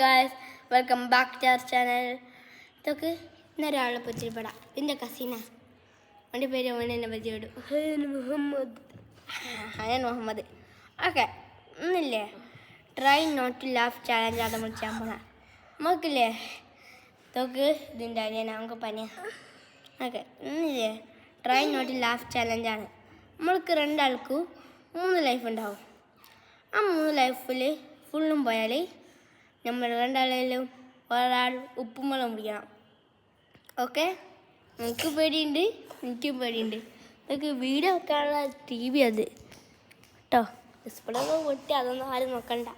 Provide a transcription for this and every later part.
guys, welcome back to our channel. ഇതൊക്കെ ഇന്നൊരാളെ പരിചയപ്പെടാം. എൻ്റെ കസിനാ. എൻ്റെ പേര് അവനെ പരിചയപ്പെടും. ഹയൻ മുഹമ്മദ്. ഓക്കെ, ഇന്നില്ലേ ട്രൈ നോട്ട് ടു ലാഫ് ചാലഞ്ചാണ് നമ്മൾ ചെയ്യാൻ പോണത്. നമുക്കില്ലേ ഇതൊക്കെ ഇതുണ്ടാവില്ലേ, നമുക്ക് പനിയാണ്. ഓക്കെ, ഇന്നില്ലേ ട്രൈ നോട്ട് ടു ലാഫ് ചാലഞ്ചാണ്. നമ്മൾക്ക് രണ്ടാൾക്കും 3 ലൈഫ് ഉണ്ടാവും. ആ 3 ലൈഫിൽ ഫുള്ളും പോയാൽ നമ്മൾ രണ്ടാളെല്ലാം ഒരാൾ ഉപ്പുമുളകും പിടിക്കണം. ഓക്കെ, എനിക്ക് പേടിയുണ്ട്, എനിക്കും പേടിയുണ്ട്. ഇതൊക്കെ വീഡിയോ വെക്കാനുള്ള TV അത് കേട്ടോ. ഡിസ്പ്ലേ ഒക്കെ പൊട്ടി, അതൊന്നും ആരും നോക്കണ്ട.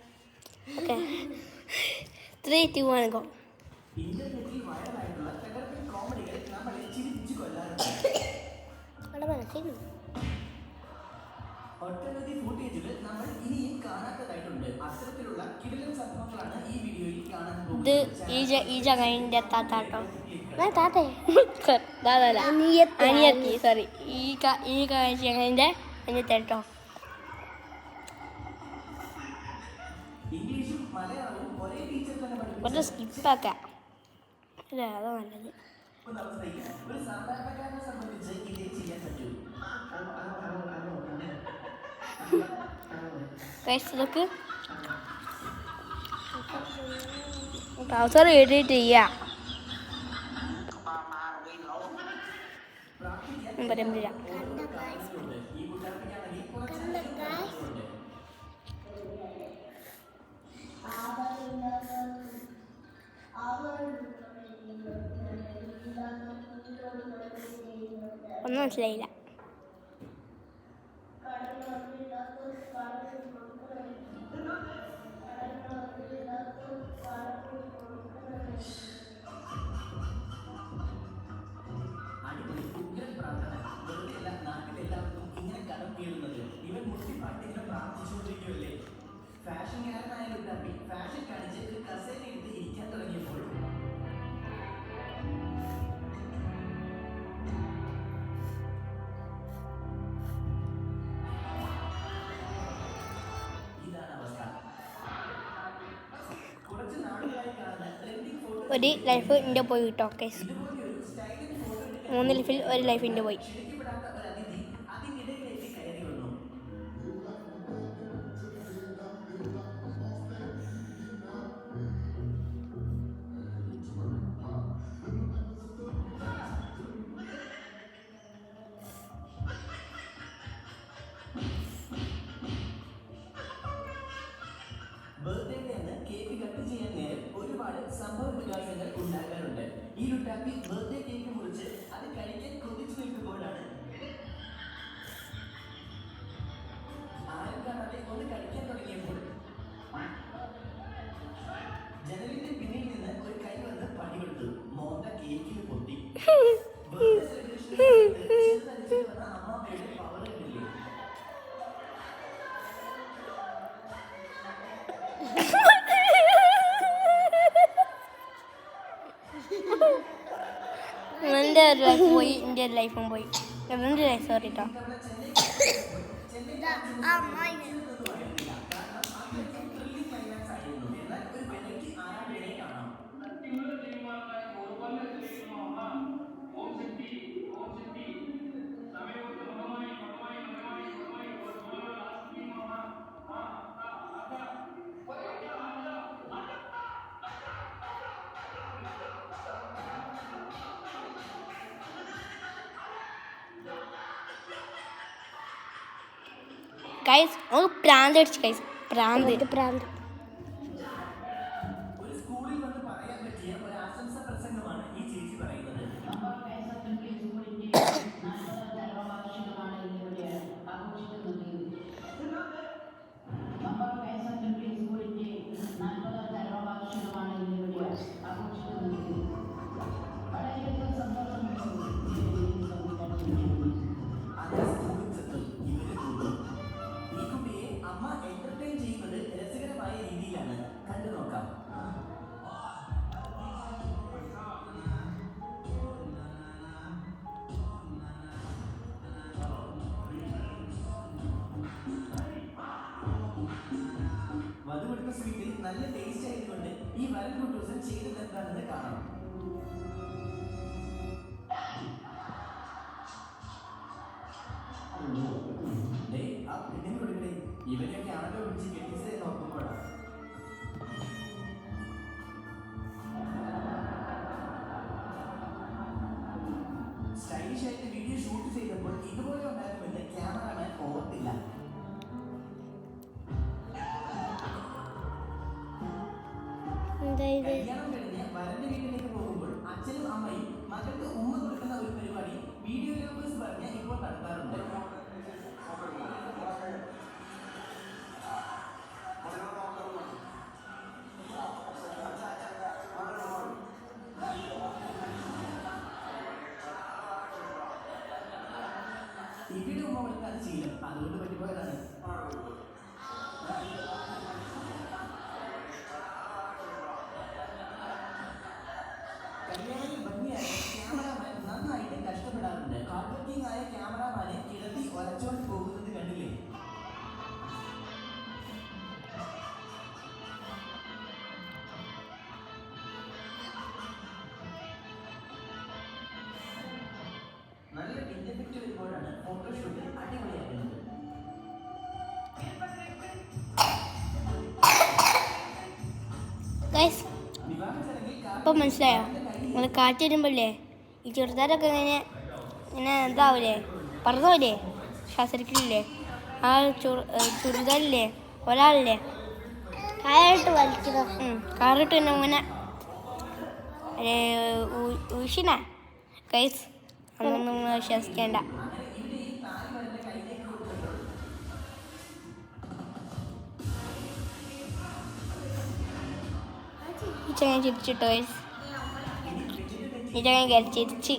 Okay, 3, 2, 1 go. ഒട്ടനവധി ഫൂട്ടേജുകൾ നമ്മൾ ഇനിയും കാണാത്തതായിട്ടുണ്ട്. അത്തരത്തിലുള്ള കിടിലൻ സംഭവങ്ങളാണ് ഈ വീഡിയോയിൽ കാണാൻ പോകുന്നത്. ഈ ചങ്ങായിൻ്റെ താത്താട്ടോ, അനിയത്തി, സോറി, ഈ ചങ്ങായിൻ്റെ അനിയത്തേട്ടോ. ഇംഗ്ലീഷും മലയാളവും ഒരേ ടീച്ചർ തന്നെ കുറച്ച് സ്കിപ്പാക്കാം, അതാ നല്ലത്. ഒരു സാധാരണക്കാരനെ സംബന്ധിച്ച് ഇതേ ചെയ്യാൻ പറ്റൂ. കഴിച്ചതൊക്കെ ട്രൗസർ ഇട്ടിട്ട് ചെയ്യാം. പരമ്പര ഒന്നും മനസ്സിലായില്ല. ഇവൻ മുട്ടിപ്പാട്ടിങ്ങനെ പ്രാർത്ഥിച്ചുകൊണ്ടിരിക്കുമല്ലേ. ഫാഷൻകാരനായാലും തപ്പി ഫാഷൻ കാണിച്ച് ഒരു കസേര എടുത്ത് ഇരിക്കാൻ തുടങ്ങിയപ്പോൾ ഇതാണ് അവസ്ഥ. കുറച്ച് നാളുകളായി കാണുന്ന ട്രെൻഡിങ് ഫോട്ടോ ഒരു ലൈഫ് എൻ്റെ പോയി കിട്ടോ. ഓക്കെ, 3 ലൈഫിൽ ഒരു ലൈഫ് എൻ്റെ പോയി. ക്ഷണിക്കപ്പെടാത്ത ഒരു അതിഥി അതിനിടയിലേക്ക് കയറി വന്നു. ബർത്ത്ഡേയുടെ അന്ന് കേക്ക് കട്ട് ചെയ്യാൻ നേരം ഒരുപാട് സംഭവ വികാസങ്ങൾ ഉണ്ടാകാറുണ്ട്. ഈ ലുട്ടാപ്പി ബർത്ത്ഡേ കേക്ക് മുറിച്ച് അത് കഴിക്കാൻ കൊതിച്ചു നിൽക്കുമ്പോഴാണ് ആരും കാണാതെ ഒന്ന് കഴിക്കാൻ തുടങ്ങിയപ്പോൾ ജനലിന്റെ പിന്നിൽ നിന്ന് ഒരു കൈ വന്ന് പണിയെടുത്തു. മോന്ത കേക്കിന് പൊട്ടി. ബർത്ത്ഡേ സെലിബ്രേഷൻ വന്ന അമ്മാമ്മയുടെ പവർ കണ്ടില്ലേ. എൻ്റെ ഒരു ലൈഫ് പോയി, എൻ്റെ ഒരു ലൈഫും പോയി. എൻ്റെ ലൈഫ് സോറി കേട്ടോ. ഗൈസ്, നമുക്ക് പ്രാന്ത് അടിച്ച് ഗൈസ്, പ്രാന്ത്. ഒരു സ്കൂളിൽ വന്ന് പറയാൻ പറ്റിയ ഒരു ആശംസ പ്രസംഗമാണ് ഈ ചേച്ചി പറയുന്നത്. അതേ സ്കൂളിൽ ചെത്തും ഇവര് കൂട്ടും. ഈ കുട്ടിയെ അമ്മ എന്റർടൈൻ ചെയ്യുന്നത് രസകരമായ രീതിയിലാണ്. കണ്ടു നോക്കാം. വധുവെടുത്ത സ്വീറ്റിൽ നല്ല ടേസ്റ്റ് ആയതുകൊണ്ട് ഈ വരും കുട്ടൂസൻ ചെയ്തത് എന്താണെന്ന് കാണാം. ആ പെണ്ണിന് കൊടുക്കണേ, ഇവരെയൊക്കെ ആണല്ലോ വിളിച്ച് കെട്ടിച്ചത് നോക്കുമ്പോഴാണ്. സ്റ്റൈലിഷ് ആയിട്ട് വീഡിയോ ഷൂട്ട് ചെയ്തപ്പോൾ ഇതുപോലെ ഉണ്ടാകുമെന്ന് ക്യാമറാമാൻ ഓർത്തില്ല. കല്യാണം കഴിഞ്ഞ് വരന്റെ വീട്ടിലേക്ക് പോകുമ്പോൾ അച്ഛനും അമ്മയും മകൾക്ക് ഉമ്മ കൊടുക്കുന്ന ഒരു പരിപാടി വീഡിയോ ഗ്രാഫേഴ്സ് പറഞ്ഞ് ഇപ്പോൾ നടത്താറുണ്ട്. ഇവിടെ ഉമ്മ കൊടുക്കാൻ ശീലം, അതുകൊണ്ട് പറ്റിപ്പോയതാണ്. കല്യാണത്തിൽ ഭംഗിയായ ക്യാമറാമാൻ നന്നായിട്ട് കഷ്ടപ്പെടാറുണ്ട്. ഹാർഡ് ആയ ക്യാമറാമാനെ കിടത്തി ഒരച്ചോണ്ട് പോകുന്നത് കണ്ടില്ലേ? നല്ല ഇൻഡെഫക്റ്റ് വരുമ്പോഴാണ് ഫോട്ടോഷൂട്ട് അടിപൊളിയാക്കുന്നത്. വിവാഹ ചടങ്ങിൽ ഇപ്പം മനസ്സിലായോ? നമ്മൾ കാറ്റ് വരുമ്പോഴല്ലേ ഈ ചുരിദാരൊക്കെ ഇങ്ങനെ ഇങ്ങനെ എന്താവില്ലേ, പറന്നോല്ലേ, ശ്വാസരിക്കില്ലേ? ആ ചുരിദാരില്ലേ ഒരാളില്ലേ കാറിട്ട് വലിക്കണം, കാറിട്ട് തന്നെ ഇങ്ങനെ ഊഷിന കൈസ് അതൊന്നും വിശ്വസിക്കേണ്ട. ഈ ചങ്ങ ചിരിച്ചിട്ടോ ഗൈസ്, ഈ ചങ്ങ കയറി ചിരിച്ച്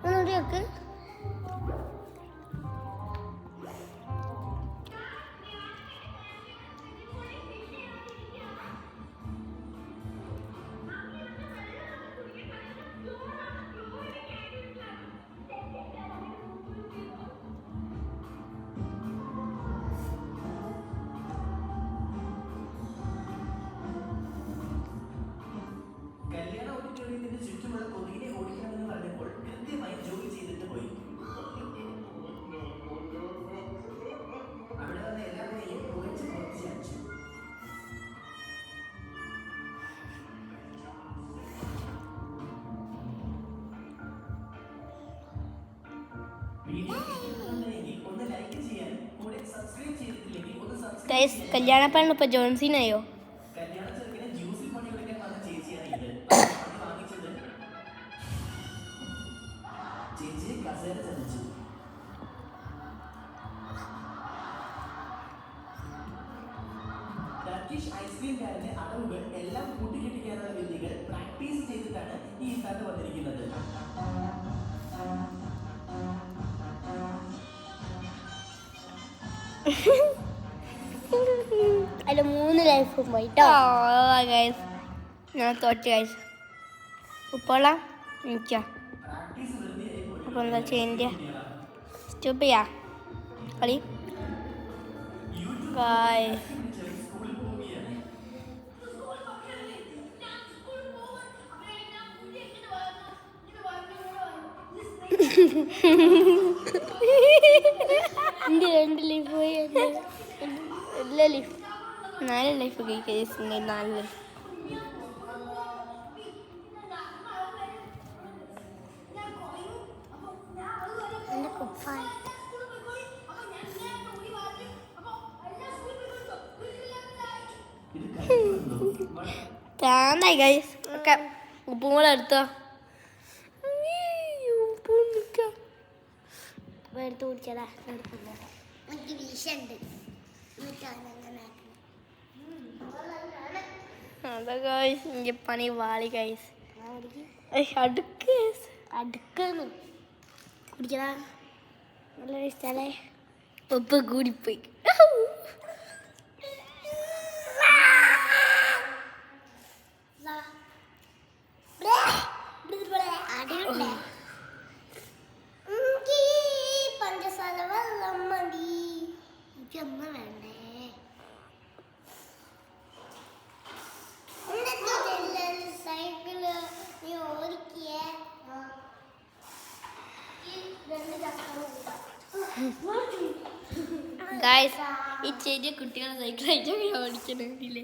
ഒന്നുകൂടിയൊക്കെ കല്യാണ ഓഡിറ്റോറിയത്തിന്റെ ചുറ്റുമുള്ള കൊതുകിനെ ഓടിക്കണമെന്ന് പറഞ്ഞപ്പോൾ കൃത്യമായി ജോലി ചെയ്തിട്ട് പോയി. അവിടെ വന്ന എല്ലാവരെയും പുകച്ച് പുറത്തിയടിച്ചു. വീഡിയോ ഇഷ്ടപ്പെടുന്നുണ്ടെങ്കിൽ ഒന്ന് ലൈക്ക് ചെയ്യാൻ, കൂടെ സബ്സ്ക്രൈബ് ചെയ്തിട്ടില്ലെങ്കിൽ ഒന്ന് സബ്സ്ക്രൈബ് ഗൈസ്. കല്യാണപ്പാണ് ഇപ്പൊ ജോൺസിനായോ? കല്യാണ ചെറുക്കിന് ജ്യൂസിൽ പണി കൊടുക്കാൻ വന്ന ചേച്ചിയാണ് ഇത്. വാങ്ങിച്ചത് ചേച്ചി കസേര ചതിച്ചു. ടർക്കിഷ് ഐസ്ക്രീംകാരന്റെ അടവുകൾ എല്ലാം കൂട്ടിക്കെട്ടിക്കാനുള്ള വിദ്യകൾ പ്രാക്ടീസ് ചെയ്തിട്ടാണ് ഈ ഇത്താത്ത വന്നിരിക്കുന്നത്. അതിൽ 3 ലൈഫും പോയിട്ടോ ഗൈസ്. ഞാൻ തോറ്റ് ഗൈസ്. ഉപ്പോളാം എനിക്കാ. പ്രാക്ടീസ് വെറുതെ അപ്പോൾ എന്താ ചെയ്യേണ്ട? സ്റ്റോപ്പ് ചെയ്യാ കളി ഗൈസ്. സ്കൂളിൽ പോവുകയാണ്. എൻ്റെ 2 ലൈഫ് പോയി, എല്ലാ ലൈഫ് 4 ലൈഫ് കേസ് 4 ലൈഫ്. താന്നായി ഗൈസ്. ഒക്കെ ഉപ്പും കൂടെ എടുത്തോ. എടുത്ത് കുടിച്ചടാ. എനിക്ക് വീശുണ്ട്. അതാ ഗൈസ് എനിക്ക് പണി വാളി ഗൈസ്. അടുക്ക് അടുക്കുന്നു കുടിക്കടാ. നല്ല സ്ഥലേ ഉപ്പ് കൂടിപ്പോയി. ഗായ്സ് ഈ ചെറിയ കുട്ടികളെ സൈക്കിളായിട്ട് ഓടിക്കണില്ലേ